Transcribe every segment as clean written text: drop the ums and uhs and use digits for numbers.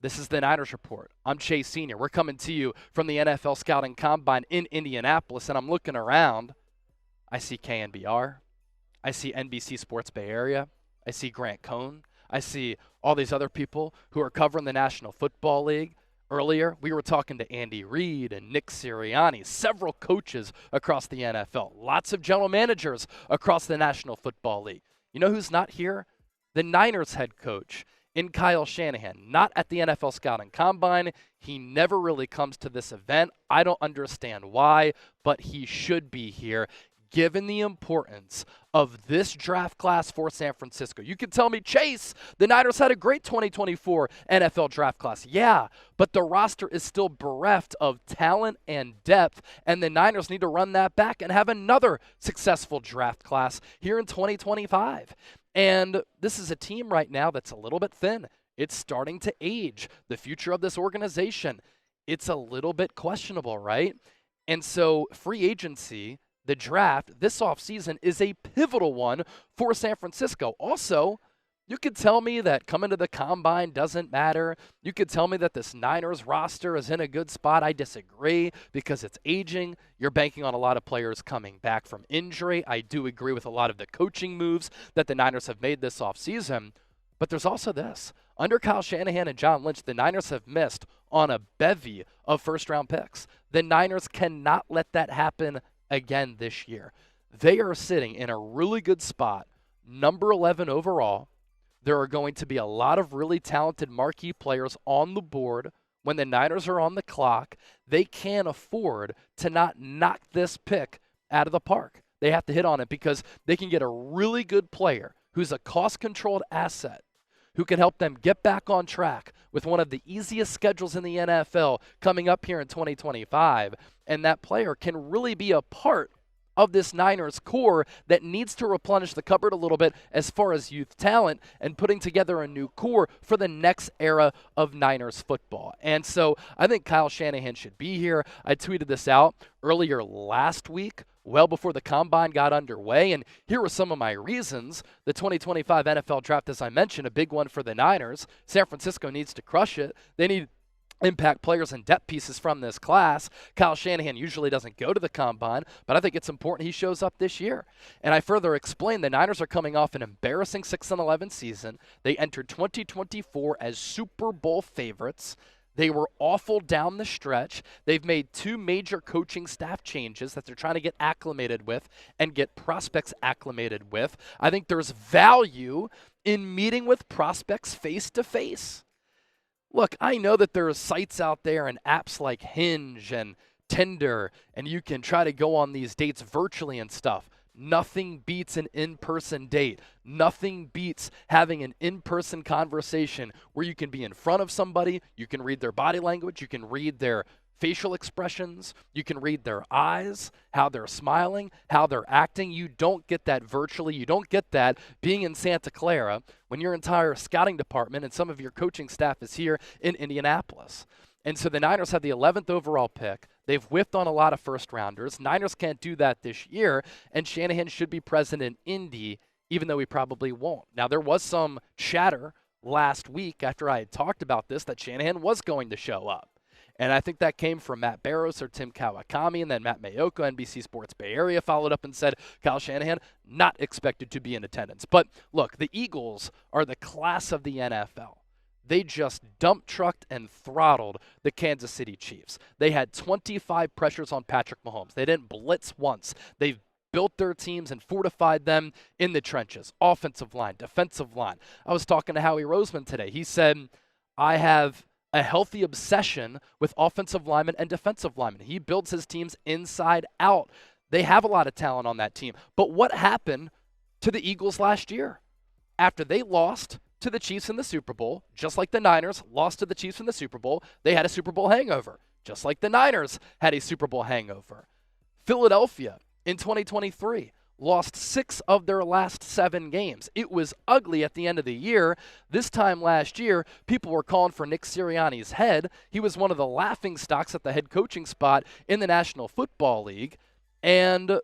This is the Niners Report. I'm Chase Sr. We're coming to you from the NFL Scouting Combine in Indianapolis, and I'm looking around. I see KNBR. I see NBC Sports Bay Area. I see Grant Cohn. I see all these other people who are covering the National Football League. Earlier, we were talking to Andy Reid and Nick Sirianni, several coaches across the NFL, lots of general managers across the National Football League. You know who's not here? The Niners head coach in Kyle Shanahan, not at the NFL Scouting Combine. He never really comes to this event. I don't understand why, but he should be here given the importance of this draft class for San Francisco. You can tell me, Chase, the Niners had a great 2024 NFL draft class. Yeah, but the roster is still bereft of talent and depth, and the Niners need to run that back and have another successful draft class here in 2025. And this is a team right now that's a little bit thin. It's starting to age. The future of this organization, it's a little bit questionable, right? And so free agency, the draft, this offseason is a pivotal one for San Francisco. Also, you could tell me that coming to the Combine doesn't matter. You could tell me that this Niners roster is in a good spot. I disagree because it's aging. You're banking on a lot of players coming back from injury. I do agree with a lot of the coaching moves that the Niners have made this offseason. But there's also this. Under Kyle Shanahan and John Lynch, the Niners have missed on a bevy of first-round picks. The Niners cannot let that happen again this year. They are sitting in a really good spot, number 11 overall. There are going to be a lot of really talented marquee players on the board. When the Niners are on the clock, they can't afford to not knock this pick out of the park. They have to hit on it because they can get a really good player who's a cost-controlled asset who can help them get back on track with one of the easiest schedules in the NFL coming up here in 2025. And that player can really be a part of this Niners core that needs to replenish the cupboard a little bit as far as youth talent and putting together a new core for the next era of Niners football. And so I think Kyle Shanahan should be here. I tweeted this out earlier last week, well before the Combine got underway, and here were some of my reasons. The 2025 NFL Draft, as I mentioned, a big one for the Niners. San Francisco needs to crush it. They need impact players and depth pieces from this class. Kyle Shanahan usually doesn't go to the Combine, but I think it's important he shows up this year. And I further explain the Niners are coming off an embarrassing 6-11 season. They entered 2024 as Super Bowl favorites. They were awful down the stretch. They've made 2 major coaching staff changes that they're trying to get acclimated with and get prospects acclimated with. I think there's value in meeting with prospects face to face. Look, I know that there are sites out there and apps like Hinge and Tinder, and you can try to go on these dates virtually and stuff. Nothing beats an in-person date. Nothing beats having an in-person conversation where you can be in front of somebody, you can read their body language, you can read their facial expressions, you can read their eyes, how they're smiling, how they're acting. You don't get that virtually. You don't get that being in Santa Clara when your entire scouting department and some of your coaching staff is here in Indianapolis. And so the Niners have the 11th overall pick. They've whiffed on a lot of first-rounders. Niners can't do that this year, and Shanahan should be present in Indy, even though he probably won't. Now, there was some chatter last week after I had talked about this that Shanahan was going to show up. And I think that came from Matt Barrows or Tim Kawakami, and then Matt Mayoka, NBC Sports Bay Area, followed up and said, Kyle Shanahan not expected to be in attendance. But look, the Eagles are the class of the NFL. They just dump trucked and throttled the Kansas City Chiefs. They had 25 pressures on Patrick Mahomes. They didn't blitz once. They've built their teams and fortified them in the trenches, offensive line, defensive line. I was talking to Howie Roseman today. He said, I have a healthy obsession with offensive linemen and defensive linemen. He builds his teams inside out. They have a lot of talent on that team. But what happened to the Eagles last year? After they lost to the Chiefs in the Super Bowl, just like the Niners lost to the Chiefs in the Super Bowl, they had a Super Bowl hangover, just like the Niners had a Super Bowl hangover. Philadelphia in 2023 lost 6 of their last 7 games. It was ugly at the end of the year. This time last year, people were calling for Nick Sirianni's head. He was one of the laughing stocks at the head coaching spot in the National Football League. And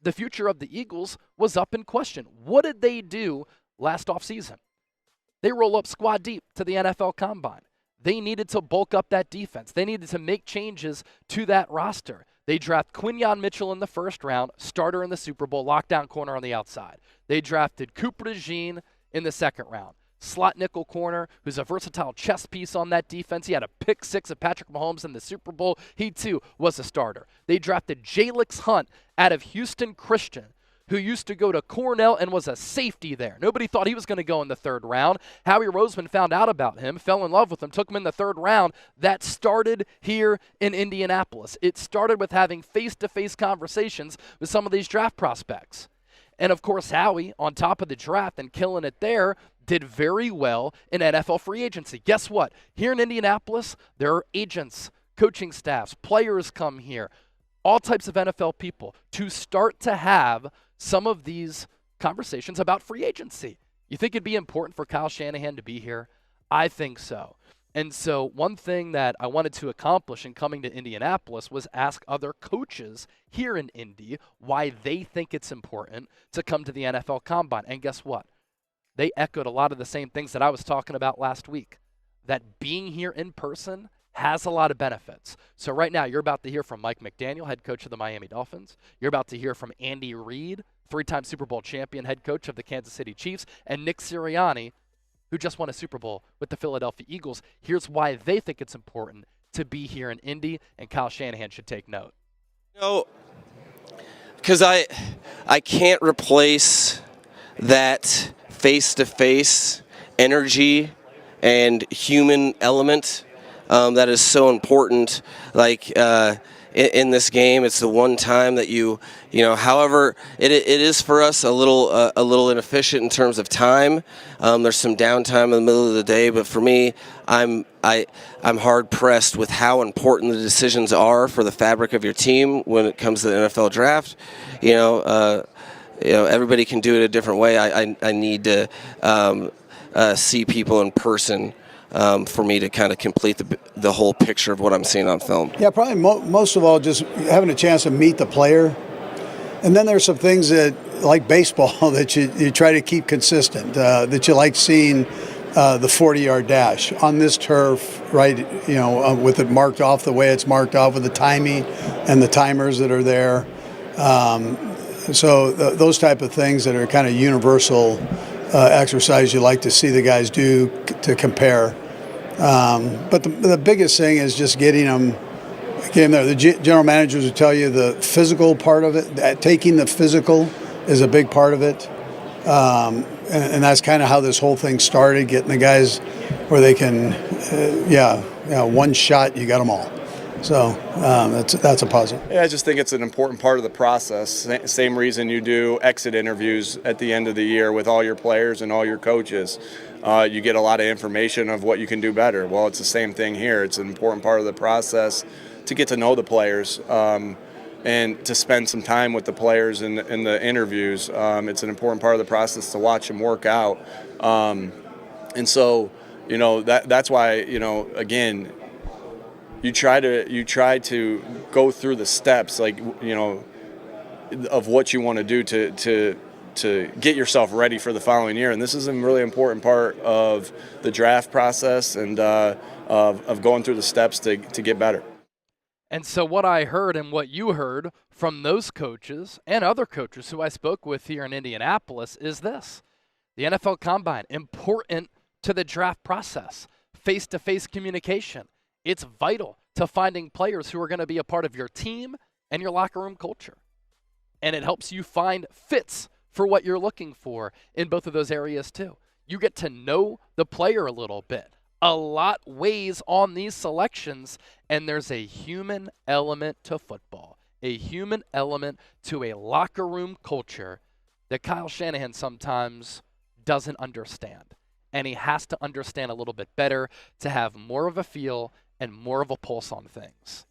the future of the Eagles was up in question. What did they do last offseason? They roll up squad deep to the NFL Combine. they needed to bulk up that defense. They needed to make changes to that roster. They draft Quinyon Mitchell in the first round, starter in the Super Bowl, lockdown corner on the outside. They drafted Cooper DeJean in the second round. Slot nickel corner, who's a versatile chess piece on that defense. He had a pick six of Patrick Mahomes in the Super Bowl. He, too, was a starter. They drafted Jalix Hunt out of Houston Christian, who used to go to Cornell and was a safety there. Nobody thought he was going to go in the third round. Howie Roseman found out about him, fell in love with him, took him in the third round. That started here in Indianapolis. It started with having face-to-face conversations with some of these draft prospects. And, of course, Howie, on top of the draft and killing it there, did very well in NFL free agency. Guess what? Here in Indianapolis, there are agents, coaching staffs, players come here, all types of NFL people to start to have some of these conversations about free agency. You think it'd be important for Kyle Shanahan to be here? I think so. And so one thing that I wanted to accomplish in coming to Indianapolis was ask other coaches here in Indy why they think it's important to come to the NFL Combine. And guess what? They echoed a lot of the same things that I was talking about last week, that being here in person has a lot of benefits. So right now, you're about to hear from Mike McDaniel, head coach of the Miami Dolphins. You're about to hear from Andy Reid, three-time Super Bowl champion head coach of the Kansas City Chiefs, and Nick Sirianni, who just won a Super Bowl with the Philadelphia Eagles. Here's why they think it's important to be here in Indy, and Kyle Shanahan should take note. You know, because I can't replace that face-to-face energy and human element that is so important. Like in this game, it's the one time that you know. However, it is for us a little inefficient in terms of time. There's some downtime in the middle of the day, but for me, I'm hard pressed with how important the decisions are for the fabric of your team when it comes to the NFL draft. You know, everybody can do it a different way. I need to see people in person for me to kind of complete the whole picture of what I'm seeing on film. Yeah, probably most of all, just having a chance to meet the player. And then there's some things that, like baseball, that you try to keep consistent, that you like seeing the 40-yard dash on this turf, right, with it marked off the way it's marked off, with the timing and the timers that are there. So those type of things that are kind of universal exercise you like to see the guys do to compare. But the biggest thing is just getting them there. The general managers will tell you the physical part of it, taking the physical is a big part of it. And that's kind of how this whole thing started, getting the guys where they can, one shot, you got them all. So that's a positive. Yeah, I just think it's an important part of the process. Same reason you do exit interviews at the end of the year with all your players and all your coaches. You get a lot of information of what you can do better. Well, it's the same thing here. It's an important part of the process to get to know the players and to spend some time with the players in the interviews. It's an important part of the process to watch them work out. And so, that's why, again, you try to go through the steps, of what you want to do to get yourself ready for the following year. And this is a really important part of the draft process and of going through the steps to get better. And so what I heard and what you heard from those coaches and other coaches who I spoke with here in Indianapolis is this: the NFL Combine, important to the draft process, face-to-face communication. It's vital to finding players who are going to be a part of your team and your locker room culture. And it helps you find fits for what you're looking for in both of those areas too. You get to know the player a little bit. A lot weighs on these selections, and there's a human element to football, a human element to a locker room culture that Kyle Shanahan sometimes doesn't understand. And he has to understand a little bit better to have more of a feel and more of a pulse on things.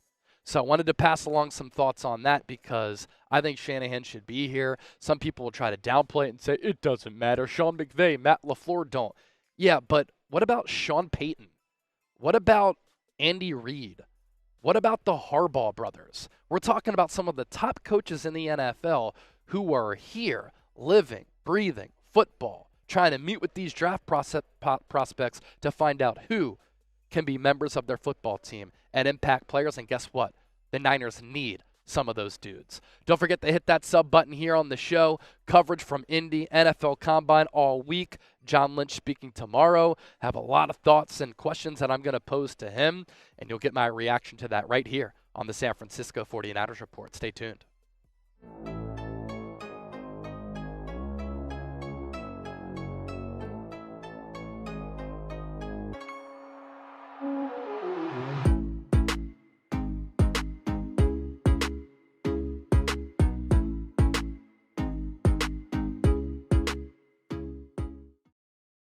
So I wanted to pass along some thoughts on that because I think Shanahan should be here. Some people will try to downplay it and say, it doesn't matter. Sean McVay, Matt LaFleur don't. Yeah, but what about Sean Payton? What about Andy Reid? What about the Harbaugh brothers? We're talking about some of the top coaches in the NFL who are here living, breathing football, trying to meet with these draft prospects to find out who can be members of their football team and impact players. And guess what? The Niners need some of those dudes. Don't forget to hit that sub button here on the show. Coverage from Indy, NFL Combine all week. John Lynch speaking tomorrow. Have a lot of thoughts and questions that I'm going to pose to him, and you'll get my reaction to that right here on the San Francisco 49ers Report. Stay tuned.